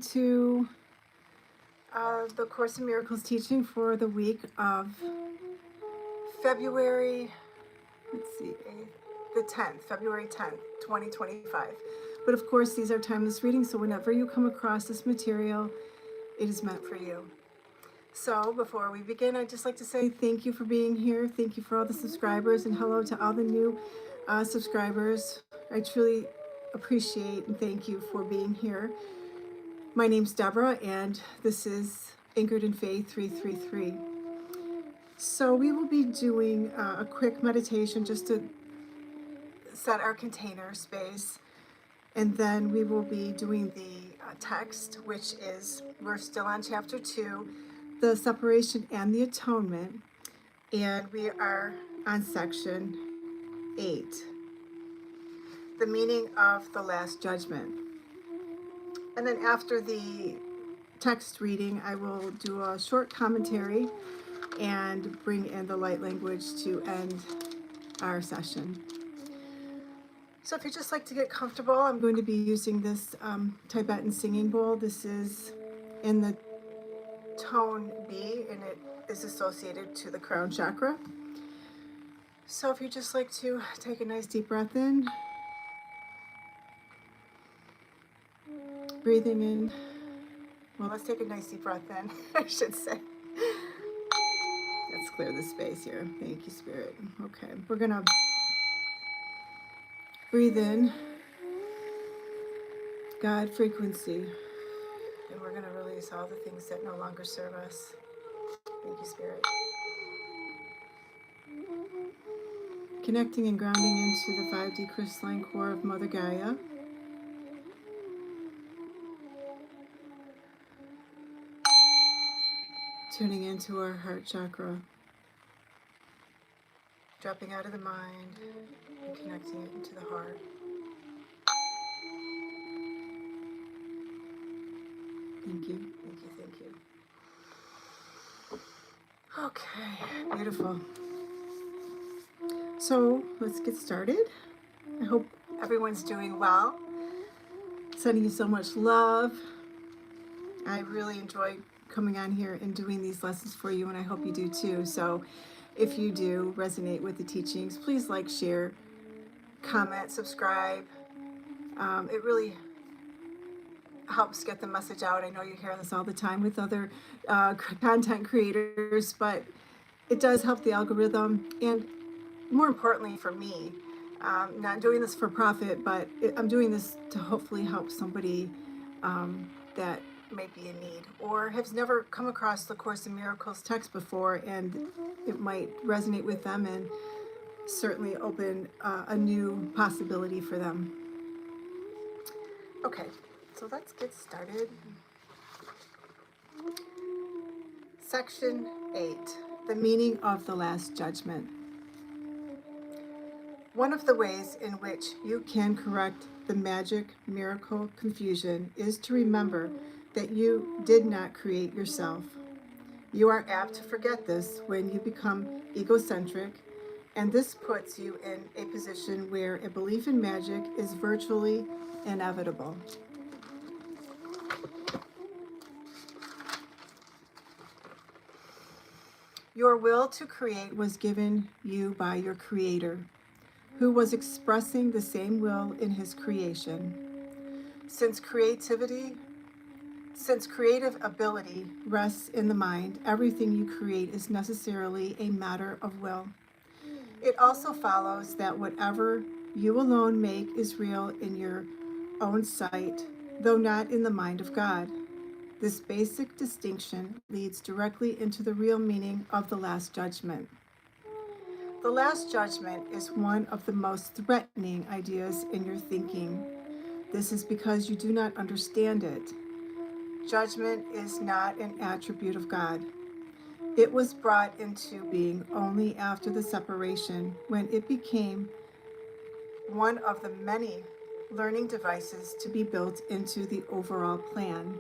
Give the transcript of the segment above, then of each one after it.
to the Course in Miracles teaching for the week of February, the 10th, February 10th, 2025. But of course, these are timeless readings, so whenever you come across this material, it is meant for you. So before we begin, I'd just like to say thank you for being here. Thank you for all the subscribers, and hello to all the new subscribers. I truly appreciate and thank you for being here. My name's Deborah, and this is Anchored in Faith 333. So we will be doing a quick meditation just to set our container space, and then we will be doing the text, which is, we're still on chapter 2, the separation and the atonement, and we are on section 8, the meaning of the last judgment. And then after the text reading, I will do a short commentary and bring in the light language to end our session. So if you just like to get comfortable, I'm going to be using this Tibetan singing bowl. This is in the tone B, and it is associated to the crown chakra. So if you just like to take a nice deep breath in, breathing in. Well, let's take a nice deep breath in, I should say. Let's clear the space here. Thank you, Spirit. Okay, we're gonna breathe in God frequency, and we're gonna release all the things that no longer serve us. Thank you, Spirit. Connecting and grounding into the 5D crystalline core of Mother Gaia. Tuning into our heart chakra. Dropping out of the mind and connecting it into the heart. Thank you, thank you, thank you. Okay, beautiful. So let's get started. I hope everyone's doing well. Sending you so much love. I really enjoy coming on here and doing these lessons for you, and I hope you do too. So if you do resonate with the teachings, please like, share, comment, subscribe. It really helps get the message out. I know you hear this all the time with other content creators, but it does help the algorithm, and more importantly for me, not doing this for profit, but I'm doing this to hopefully help somebody that may be in need or has never come across the Course in Miracles text before, and it might resonate with them and certainly open a new possibility for them. Okay, so let's get started. Section 8, the meaning of the last judgment. One of the ways in which you can correct the magic, miracle, confusion is to remember that you did not create yourself. You are apt to forget this when you become egocentric, and this puts you in a position where a belief in magic is virtually inevitable. Your will to create was given you by your Creator, who was expressing the same will in his creation. Since creative ability rests in the mind, everything you create is necessarily a matter of will. It also follows that whatever you alone make is real in your own sight, though not in the mind of God. This basic distinction leads directly into the real meaning of the last judgment. The last judgment is one of the most threatening ideas in your thinking. This is because you do not understand it. Judgment is not an attribute of God. It was brought into being only after the separation, when it became one of the many learning devices to be built into the overall plan.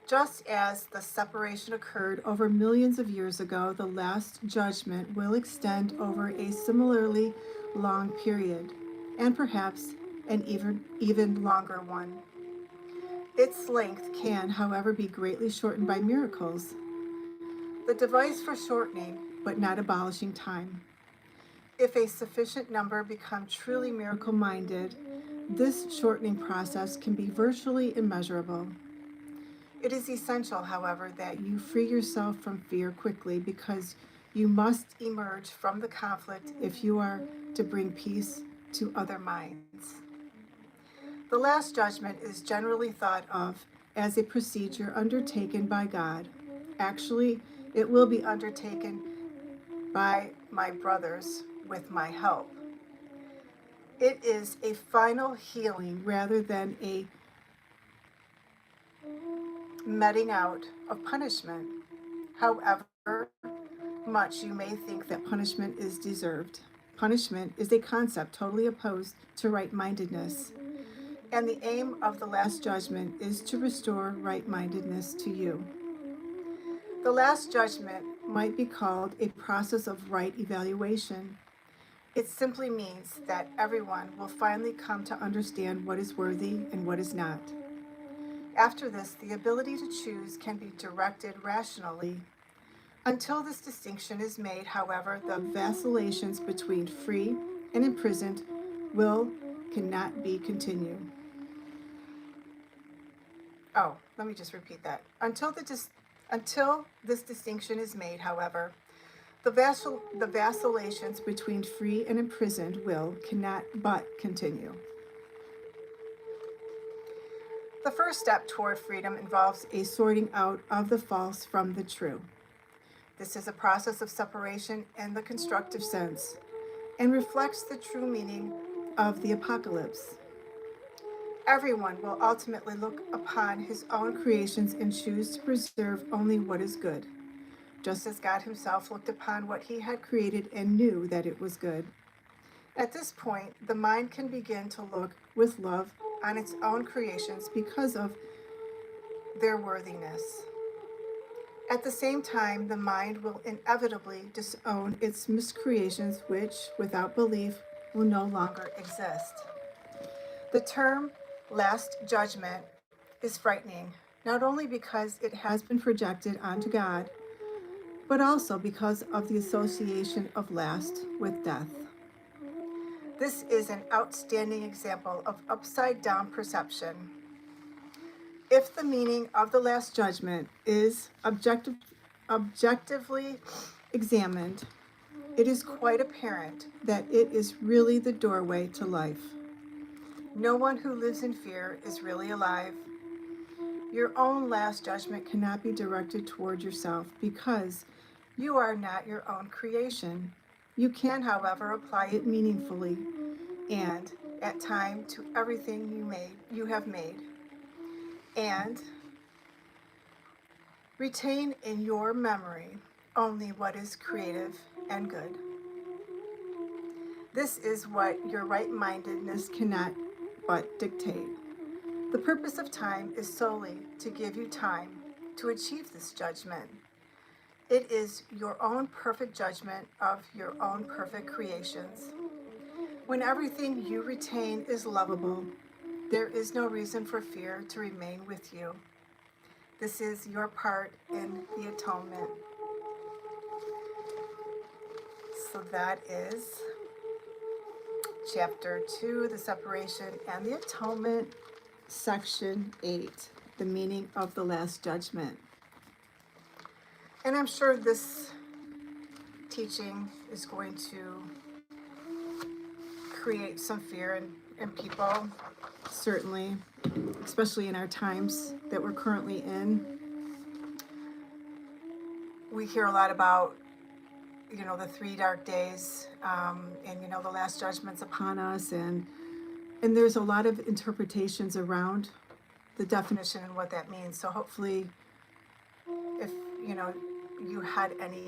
Just as the separation occurred over millions of years ago, the last judgment will extend over a similarly long period, and perhaps an even longer one. Its length can, however, be greatly shortened by miracles, the device for shortening but not abolishing time. If a sufficient number become truly miracle-minded, this shortening process can be virtually immeasurable. It is essential, however, that you free yourself from fear quickly, because you must emerge from the conflict if you are to bring peace to other minds. The Last Judgment is generally thought of as a procedure undertaken by God. Actually, it will be undertaken by my brothers with my help. It is a final healing rather than a meting out of punishment, however much you may think that punishment is deserved. Punishment is a concept totally opposed to right-mindedness, and the aim of the Last Judgment is to restore right-mindedness to you. The Last Judgment might be called a process of right evaluation. It simply means that everyone will finally come to understand what is worthy and what is not. After this, the ability to choose can be directed rationally. Until this distinction is made, however, the vacillations between free and imprisoned will cannot be continued. Oh, let me just repeat that. Until this distinction is made, however, the vacillations between free and imprisoned will cannot but continue. The first step toward freedom involves a sorting out of the false from the true. This is a process of separation in the constructive sense and reflects the true meaning of the apocalypse. Everyone will ultimately look upon his own creations and choose to preserve only what is good, just as God himself looked upon what he had created and knew that it was good. At this point, the mind can begin to look with love on its own creations because of their worthiness. At the same time, the mind will inevitably disown its miscreations, which, without belief, will no longer exist. The term Last Judgment is frightening, not only because it has been projected onto God, but also because of the association of last with death. This is an outstanding example of upside-down perception. If the meaning of the Last Judgment is objectively examined, it is quite apparent that it is really the doorway to life. No one who lives in fear is really alive. Your own Last Judgment cannot be directed toward yourself because you are not your own creation. You can, however, apply it meaningfully and at time to everything you have made, and retain in your memory only what is creative and good. This is what your right-mindedness cannot but dictate. The purpose of time is solely to give you time to achieve this judgment. It is your own perfect judgment of your own perfect creations. When everything you retain is lovable, there is no reason for fear to remain with you. This is your part in the atonement. So that is Chapter 2, the separation and the atonement, Section 8, the meaning of the Last Judgment. And I'm sure this teaching is going to create some fear in people, certainly, especially in our times that we're currently in. We hear a lot about, the 3 dark days, and, the Last Judgment's upon us, and there's a lot of interpretations around the definition and what that means. So hopefully, if, you had any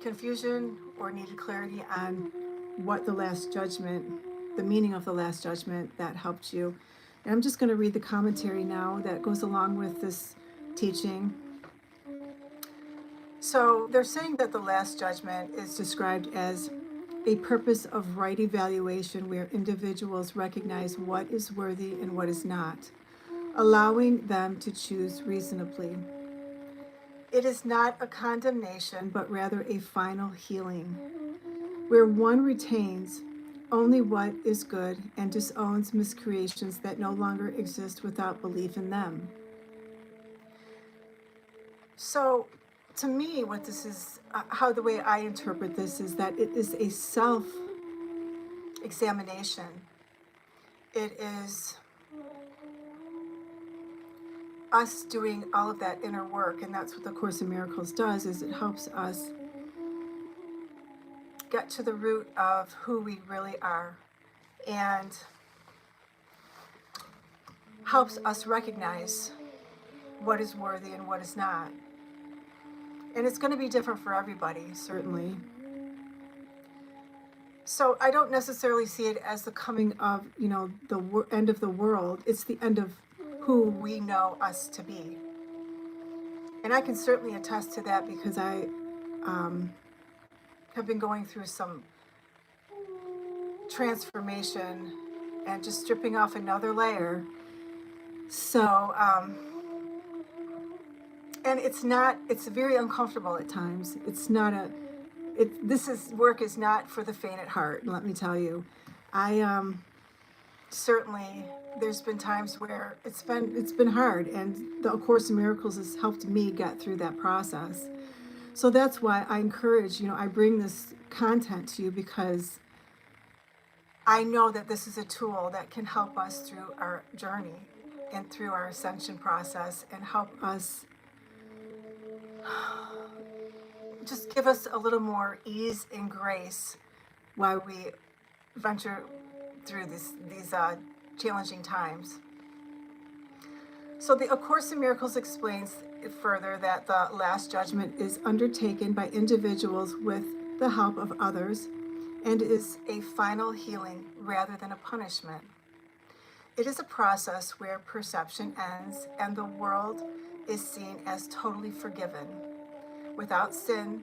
confusion or needed clarity on what the Last Judgment, the meaning of the Last Judgment, that helped you. And I'm just going to read the commentary now that goes along with this teaching. So they're saying that the Last Judgment is described as a purpose of right evaluation where individuals recognize what is worthy and what is not, allowing them to choose reasonably. It is not a condemnation, but rather a final healing, where one retains only what is good and disowns miscreations that no longer exist without belief in them. So, to me, what this is, how the way I interpret this is that it is a self-examination. It is us doing all of that inner work, and that's what the Course in Miracles does, is it helps us get to the root of who we really are, and helps us recognize what is worthy and what is not. And it's going to be different for everybody, certainly. So I don't necessarily see it as the coming of, the end of the world. It's the end of who we know us to be. And I can certainly attest to that, because I have been going through some transformation and just stripping off another layer. So, and it's very uncomfortable at times. Work is not for the faint at heart, let me tell you. I certainly, there's been times where it's been hard, and the Course in Miracles has helped me get through that process. So that's why I encourage, I bring this content to you, because I know that this is a tool that can help us through our journey and through our ascension process, and help us just give us a little more ease and grace while we venture through these challenging times. So the A Course in Miracles explains further that the Last Judgment is undertaken by individuals with the help of others, and is a final healing rather than a punishment. It is a process where perception ends and the world is seen as totally forgiven, without sin,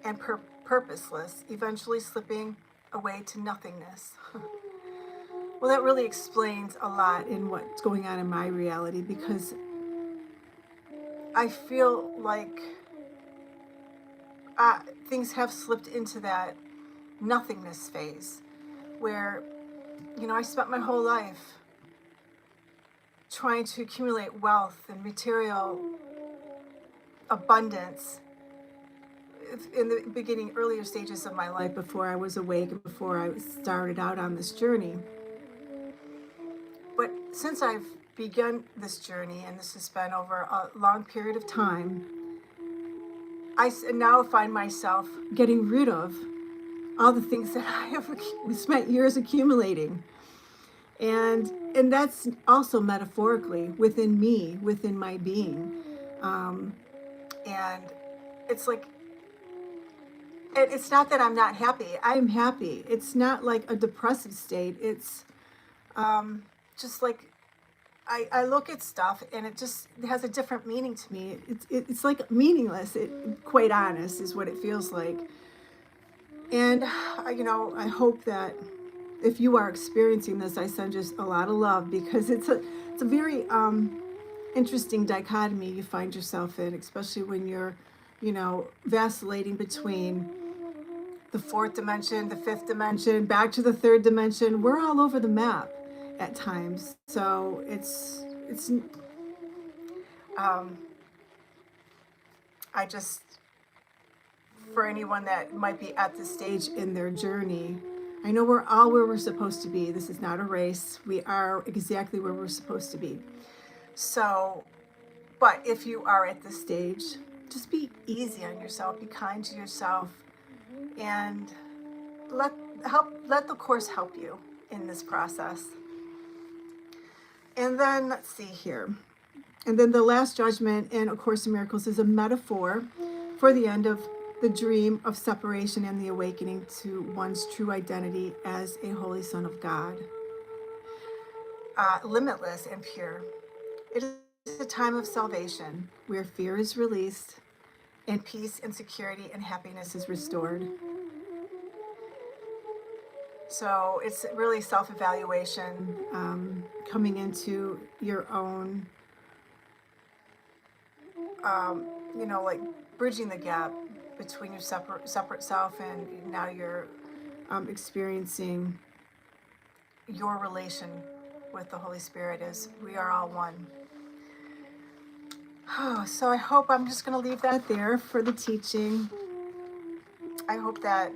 and purposeless, eventually slipping away to nothingness. Well, that really explains a lot in what's going on in my reality, because I feel like things have slipped into that nothingness phase, where, I spent my whole life trying to accumulate wealth and material abundance in the earlier stages of my life, before I was awake and before I started out on this journey. But since I've begun this journey, and this has been over a long period of time, I now find myself getting rid of all the things that I have spent years accumulating. And that's also metaphorically within me, within my being. And it's like, it's not that I'm not happy. I'm happy. It's not like a depressive state. It's just like, I look at stuff and it has a different meaning to me. It's like meaningless, quite honest, is what it feels like. And, I hope that if you are experiencing this, I send just a lot of love, because it's a very interesting dichotomy you find yourself in, especially when you're, vacillating between the fourth dimension, the fifth dimension, back to the third dimension. We're all over the map at times. So I just, for anyone that might be at this stage in their journey, I know we're all where we're supposed to be. This is not a race. We are exactly where we're supposed to be. So, but if you are at this stage, just be easy on yourself, be kind to yourself, and let the Course help you in this process. And then, let's see here. And then the Last Judgment in A Course in Miracles is a metaphor for the end of the dream of separation and the awakening to one's true identity as a holy son of God. Limitless and pure. It is a time of salvation, where fear is released and peace and security and happiness is restored. So it's really self-evaluation, coming into your own, like bridging the gap between your separate self, and now you're experiencing your relation with the Holy Spirit as we are all one. So I hope, I'm just going to leave that there for the teaching. I hope that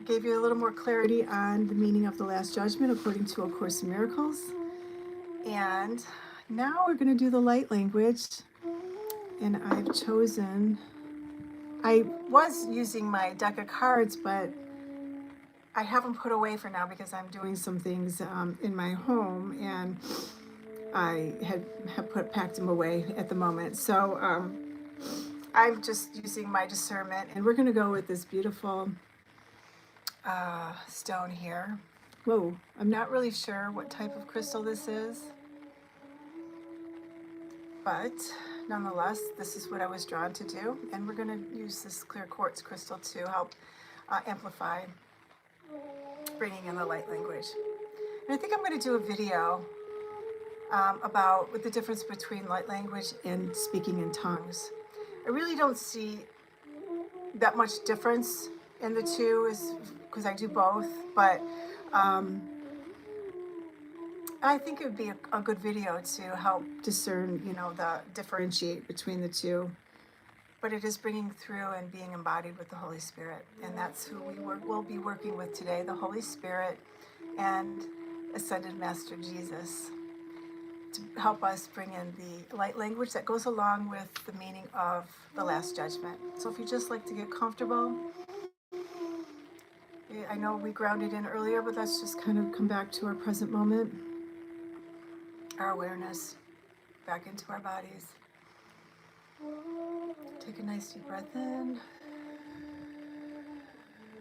gave you a little more clarity on the meaning of the Last Judgment according to A Course in Miracles. And now we're going to do the light language. And I've chosen, I was using my deck of cards, but I have them put away for now because I'm doing some things in my home, and I have packed them away at the moment. So I'm just using my discernment, and we're going to go with this beautiful stone here. Whoa, I'm not really sure what type of crystal this is, but nonetheless, this is what I was drawn to do, and we're going to use this clear quartz crystal to help amplify bringing in the light language. And I think I'm going to do a video about what the difference between light language and speaking in tongues. I really don't see that much difference in the two, is because I do both, but I think it would be a good video to help discern, differentiate between the two. But it is bringing through and being embodied with the Holy Spirit. And that's who we'll be working with today, the Holy Spirit and Ascended Master Jesus, to help us bring in the light language that goes along with the meaning of the Last Judgment. So if you just like to get comfortable, I know we grounded in earlier, but let's just kind of come back to our present moment, our awareness, back into our bodies. Take a nice deep breath in.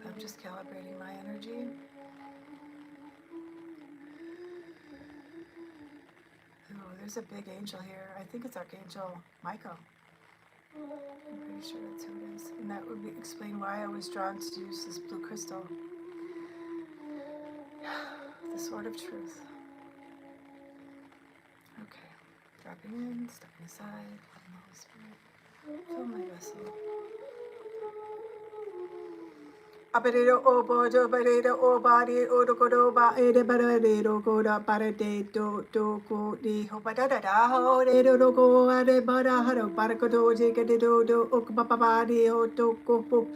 I'm just calibrating my energy. Oh, there's a big angel here. I think it's Archangel Michael. I'm pretty sure that's who it is. And that would explain why I was drawn to use this blue crystal. The Sword of Truth. Okay. Dropping in, stepping aside, letting the Holy Spirit fill my vessel. Abarero obodo barero obadi odokodo ba ede barero goda barade do go di hobada da ho de do go ade bara haro barakodo jega de do okbabadi ho to ko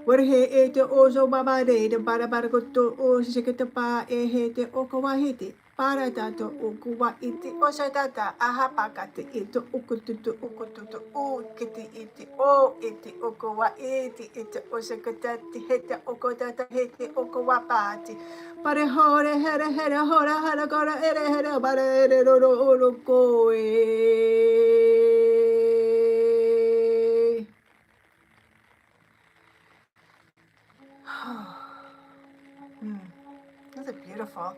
where he ete ozo baba de bara barakoto o shikete pa e hete okowa hete para tato okuwa iti osadata ahapakate ito ukututu o kiti iti o iti okowa iti osakatati hete okotata hete okowa pati pare hore here hora hara gora ere here bare ere ro koe. Those are beautiful.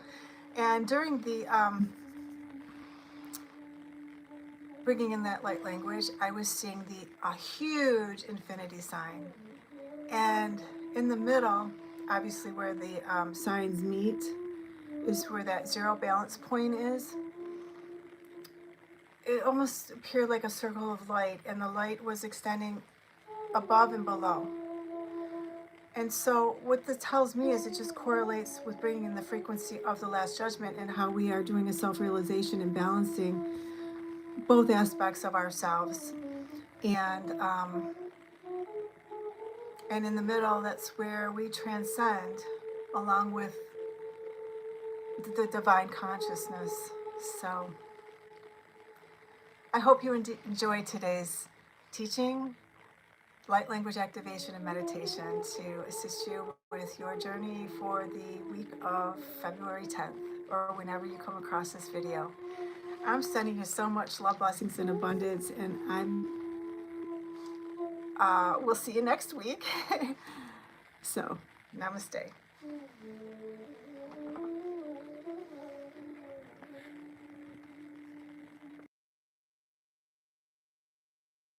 And during the bringing in that light language, I was seeing a huge infinity sign. And in the middle, obviously where the signs meet, is where that zero balance point is. It almost appeared like a circle of light, and the light was extending above and below. And so what this tells me is it just correlates with bringing in the frequency of the Last Judgment and how we are doing a self-realization and balancing both aspects of ourselves. And in the middle, that's where we transcend along with the divine consciousness. So I hope you enjoyed today's teaching, light language activation and meditation, to assist you with your journey for the week of February 10th, or whenever you come across this video. I'm sending you so much love, blessings, and abundance, and we'll see you next week. So, namaste.